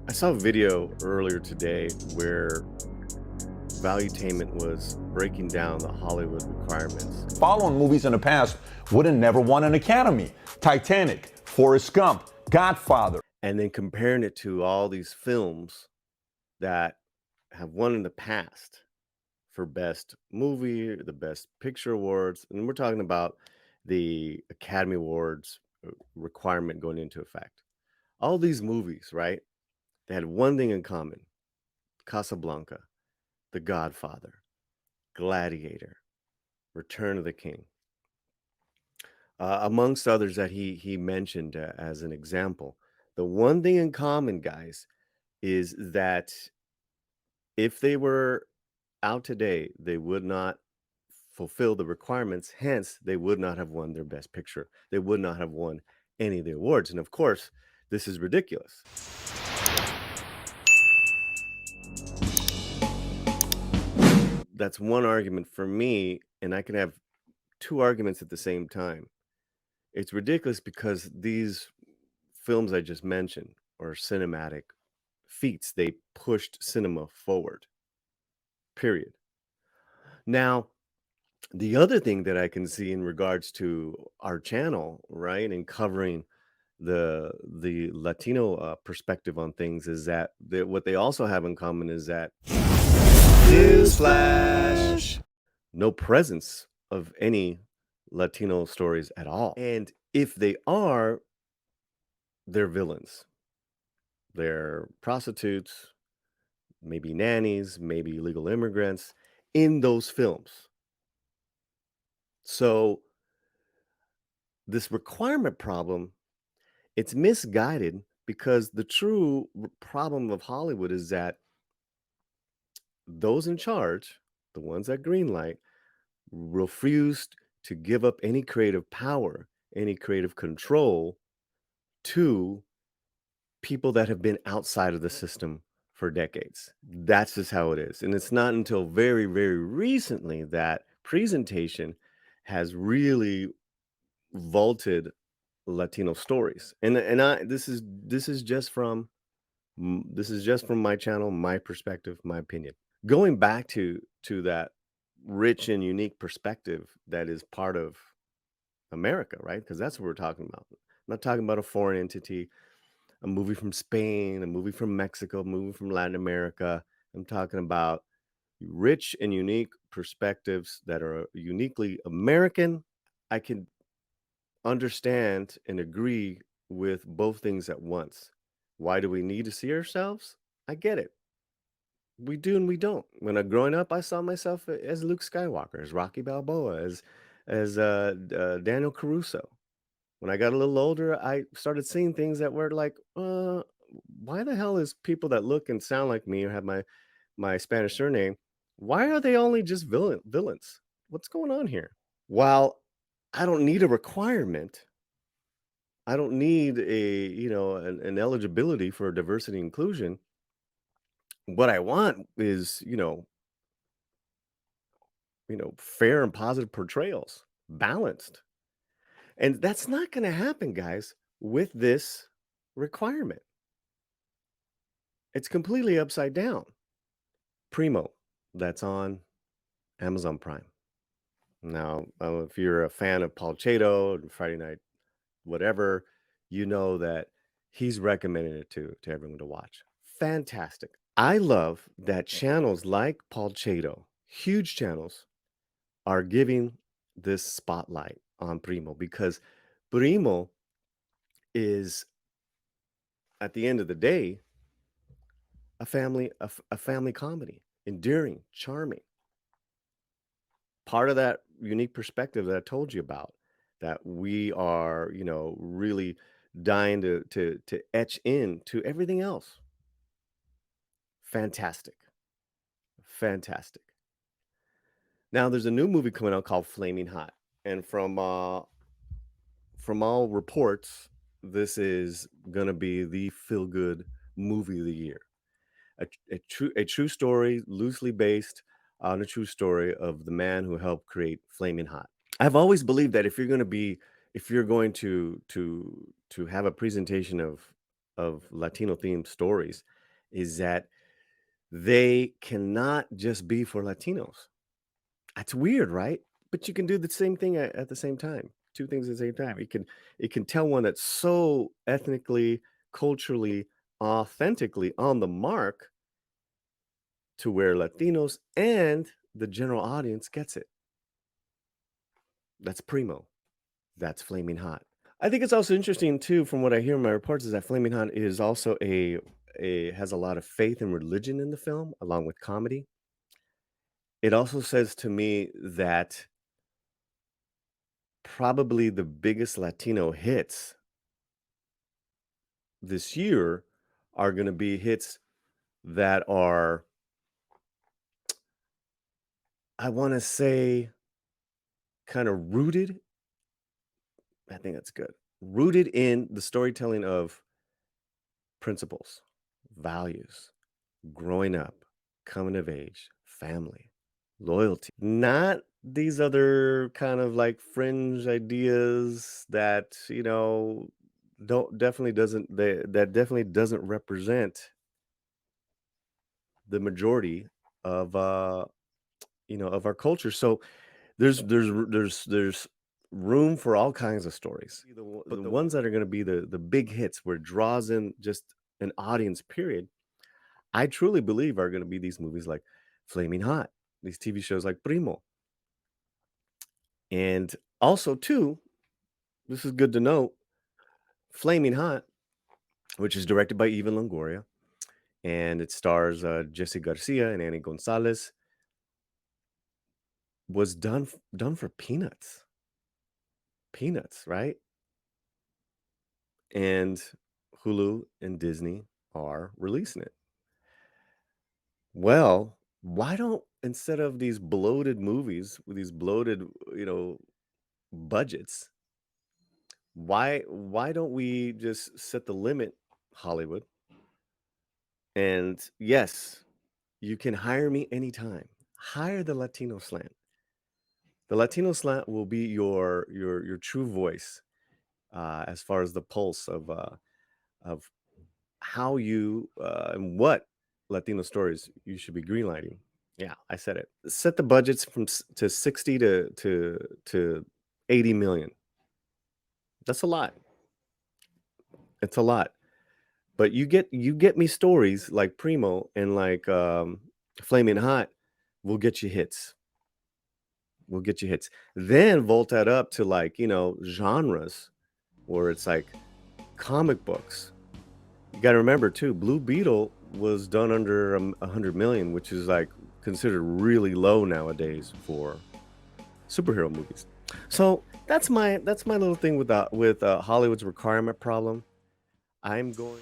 I saw a video earlier today where Valuetainment was breaking down the Hollywood requirements. Following movies in the past would have never won an Academy. Titanic, Forrest Gump, Godfather. And then comparing it to all these films that have won in the past for best movie, the best picture awards. And we're talking about the Academy Awards requirement going into effect. All these movies, right? They had one thing in common: Casablanca, The Godfather, Gladiator, Return of the King, amongst others that he mentioned as an example. The one thing in common, guys, is that if they were out today, they would not fulfill the requirements. Hence, they would not have won their Best Picture. They would not have won any of the awards. And of course, this is ridiculous. That's one argument for me, and I can have two arguments at the same time. It's ridiculous because these films I just mentioned are cinematic feats. They pushed cinema forward, period. Now, the other thing that I can see in regards to our channel, right, and covering the Latino perspective on things is that what they also have in common is that newsflash, no presence of any Latino stories at all. And if they are, they're villains. They're prostitutes, maybe nannies, maybe illegal immigrants in those films. So this requirement problem, it's misguided because the true problem of Hollywood is that those in charge, the ones that greenlight, refused to give up any creative power, any creative control to people that have been outside of the system for decades. That's just how it is. And it's not until very, very recently that presentation has really vaulted Latino stories. And I this is just from this is just from my channel, my perspective, my opinion. Going back to that rich and unique perspective that is part of America, right? Because that's what we're talking about. I'm not talking about a foreign entity, a movie from Spain, a movie from Mexico, a movie from Latin America. I'm talking about rich and unique perspectives that are uniquely American. I can understand and agree with both things at once. Why do we need to see ourselves? I get it. We do and we don't. When I growing up, I saw myself as Luke Skywalker, as Rocky Balboa, as Daniel Caruso. When I got a little older, I started seeing things that were like, why the hell is people that look and sound like me or have my Spanish surname, why are they only just villains? What's going on here? While I don't need a requirement, I don't need an eligibility for diversity inclusion. What I want is, fair and positive portrayals, balanced. And that's not going to happen, guys, with this requirement. It's completely upside down. Primo, that's on Amazon Prime. Now, if you're a fan of Paul Chato and Friday Night whatever, you know that he's recommending it to everyone to watch. Fantastic. I love that channels like Paul Chato, huge channels, are giving this spotlight on Primo because Primo is, at the end of the day, a family comedy, endearing, charming. Part of that unique perspective that I told you about, that we are, really dying to etch into everything else. Fantastic. Fantastic. Now there's a new movie coming out called Flaming Hot. And from all reports, this is gonna be the feel-good movie of the year. A true story, loosely based on a true story of the man who helped create Flaming Hot. I've always believed that if you're going to have a presentation of of Latino themed stories is that they cannot just be for Latinos. That's weird, right? But you can do the same thing at the same time. Two things at the same time. It can tell one that's so ethnically, culturally, authentically on the mark to where Latinos and the general audience gets it. That's primo. That's flaming hot. I think it's also interesting too, from what I hear in my reports, is that Flaming Hot is also a has a lot of faith and religion in the film, along with comedy. It also says to me that probably the biggest Latino hits this year are going to be hits that are, I want to say, kind of rooted. I think that's good. Rooted in the storytelling of principles, values, growing up, coming of age, family, loyalty. Not these other kind of like fringe ideas that, don't definitely doesn't they, that definitely doesn't represent the majority of of our culture. So there's room for all kinds of stories. But the ones that are going to be the big hits where it draws in just an audience period, I truly believe are going to be these movies like Flaming Hot, these TV shows like Primo. And also too, this is good to note, Flaming Hot, which is directed by Eva Longoria, and it stars Jesse Garcia and Annie Gonzalez, was done for peanuts. Peanuts, right? And Hulu and Disney are releasing it. Well, why don't, instead of these bloated movies with these bloated, budgets, why don't we just set the limit, Hollywood? And yes, you can hire me anytime. Hire the Latino slant. The Latino slant will be your true voice, as far as the pulse of how you and what Latino stories you should be greenlighting. Yeah, I said it. Set the budgets to 60 to 80 million. That's a lot. It's a lot. But you get me stories like Primo and like Flaming Hot will get you hits. Will get you hits. Then vault that up to like, genres where it's like comic books. You got to remember too, Blue Beetle was done under 100 million, which is like considered really low nowadays for superhero movies. So that's my little thing with Hollywood's requirement problem. I'm going